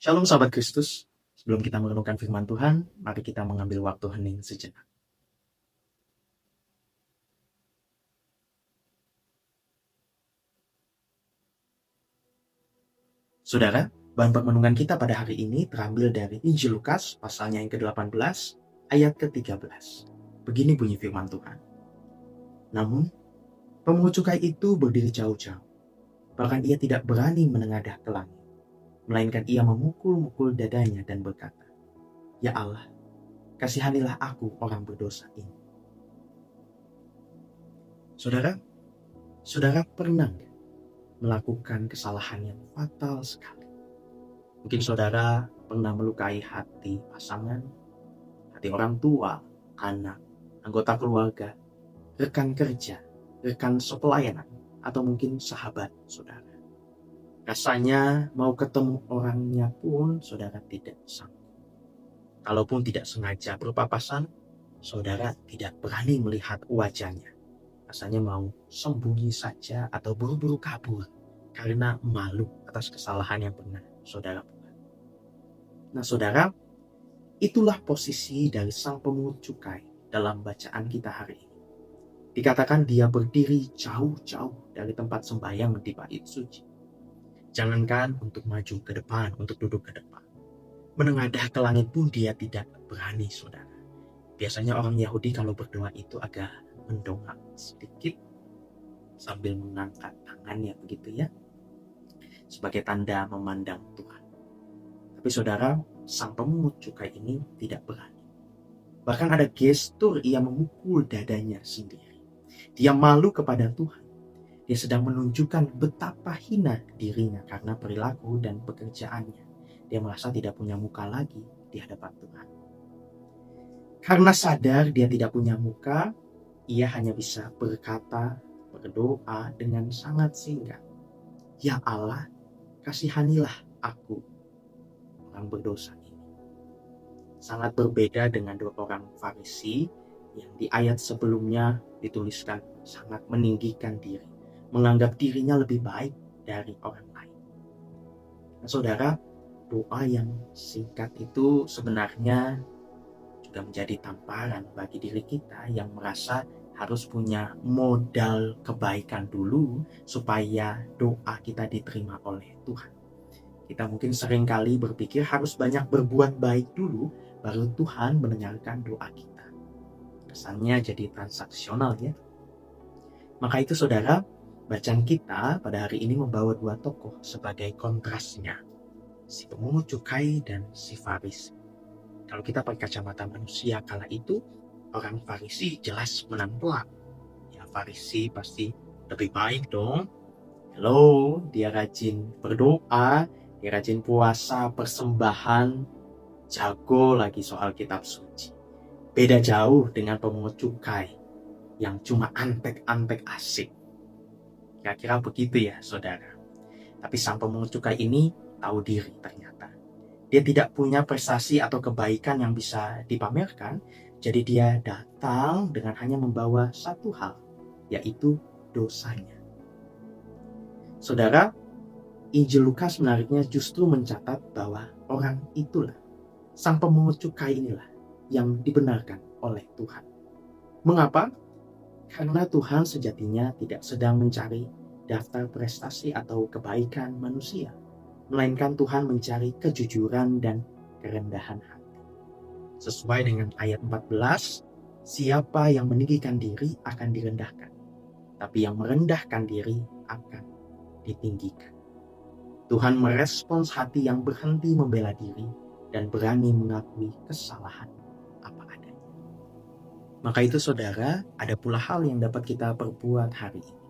Shalom sahabat Kristus, sebelum kita merenungkan firman Tuhan, mari kita mengambil waktu hening sejenak. Saudara, bahan permenungan kita pada hari ini terambil dari Injil Lukas, pasalnya yang ke-18, ayat ke-13. Begini bunyi firman Tuhan. Namun, pemungut cukai itu berdiri jauh-jauh, bahkan ia tidak berani menengadah ke langit, melainkan ia memukul-mukul dadanya dan berkata, "Ya Allah, kasihanilah aku orang berdosa ini." Saudara pernah melakukan kesalahan yang fatal sekali? Mungkin saudara pernah melukai hati pasangan, hati orang tua, anak, anggota keluarga, rekan kerja, rekan sepelayanan, atau mungkin sahabat saudara. Rasanya mau ketemu orangnya pun saudara tidak sanggup. Kalaupun tidak sengaja berpapasan, saudara tidak berani melihat wajahnya. Rasanya mau sembunyi saja atau buru-buru kabur karena malu atas kesalahan yang pernah saudara buat. Nah saudara, itulah posisi dari sang pemungut cukai dalam bacaan kita hari ini. Dikatakan dia berdiri jauh-jauh dari tempat sembahyang di bait suci. Jangankan untuk maju ke depan, untuk duduk ke depan. Menengadah ke langit pun dia tidak berani saudara. Biasanya orang Yahudi kalau berdoa itu agak mendongak sedikit sambil mengangkat tangannya begitu ya, sebagai tanda memandang Tuhan. Tapi saudara, sang pemungut cukai ini tidak berani. Bahkan ada gestur ia memukul dadanya sendiri. Dia malu kepada Tuhan. Dia sedang menunjukkan betapa hina dirinya karena perilaku dan pekerjaannya. Dia merasa tidak punya muka lagi di hadapan Tuhan. Karena sadar dia tidak punya muka, ia hanya bisa berkata, berdoa dengan sangat singkat. Ya Allah, kasihanilah aku, orang berdosa ini. Sangat berbeda dengan dua orang Farisi yang di ayat sebelumnya dituliskan sangat meninggikan diri, menganggap dirinya lebih baik dari orang lain. Nah, saudara, doa yang singkat itu sebenarnya juga menjadi tamparan bagi diri kita yang merasa harus punya modal kebaikan dulu supaya doa kita diterima oleh Tuhan. Kita mungkin seringkali berpikir harus banyak berbuat baik dulu baru Tuhan mendengarkan doa kita. Kesannya jadi transaksional ya. Maka itu saudara, bacaan kita pada hari ini membawa dua tokoh sebagai kontrasnya. Si pemungut cukai dan si Farisi. Kalau kita pakai kacamata manusia kala itu, orang Farisi jelas menang telak. Ya Farisi pasti lebih baik dong. Hello, dia rajin berdoa, dia rajin puasa, persembahan, jago lagi soal kitab suci. Beda jauh dengan pemungut cukai yang cuma antek-antek asik. Kira-kira begitu ya saudara. Tapi sang pemungut cukai ini tahu diri ternyata. Dia tidak punya prestasi atau kebaikan yang bisa dipamerkan, jadi dia datang dengan hanya membawa satu hal, yaitu dosanya. Saudara, Injil Lukas menariknya justru mencatat bahwa orang itulah, sang pemungut cukai inilah yang dibenarkan oleh Tuhan. Mengapa? Karena Tuhan sejatinya tidak sedang mencari daftar prestasi atau kebaikan manusia, melainkan Tuhan mencari kejujuran dan kerendahan hati. Sesuai dengan ayat 14, siapa yang meninggikan diri akan direndahkan, tapi yang merendahkan diri akan ditinggikan. Tuhan merespons hati yang berhenti membela diri dan berani mengakui kesalahan apa adanya. Maka itu saudara, ada pula hal yang dapat kita perbuat hari ini.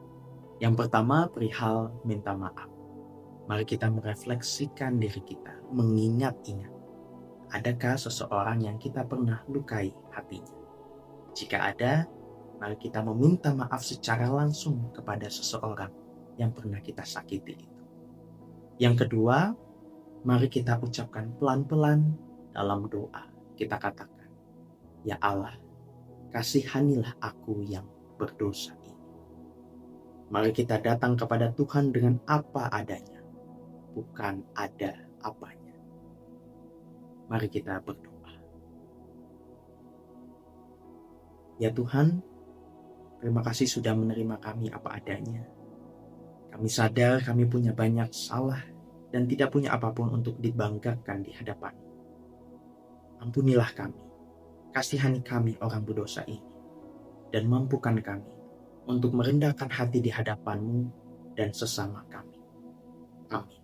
Yang pertama, perihal minta maaf. Mari kita merefleksikan diri kita, mengingat-ingat. Adakah seseorang yang kita pernah lukai hatinya? Jika ada, mari kita meminta maaf secara langsung kepada seseorang yang pernah kita sakiti itu. Yang kedua, mari kita ucapkan pelan-pelan dalam doa. Kita katakan, ya Allah, kasihanilah aku yang berdosa ini. Mari kita datang kepada Tuhan dengan apa adanya, bukan ada apanya. Mari kita berdoa. Ya Tuhan, terima kasih sudah menerima kami apa adanya. Kami sadar kami punya banyak salah dan tidak punya apapun untuk dibanggakan di hadapan. Ampunilah kami, kasihani kami orang berdosa ini, dan mampukan kami untuk merendahkan hati di hadapan-Mu dan sesama kami. Amin.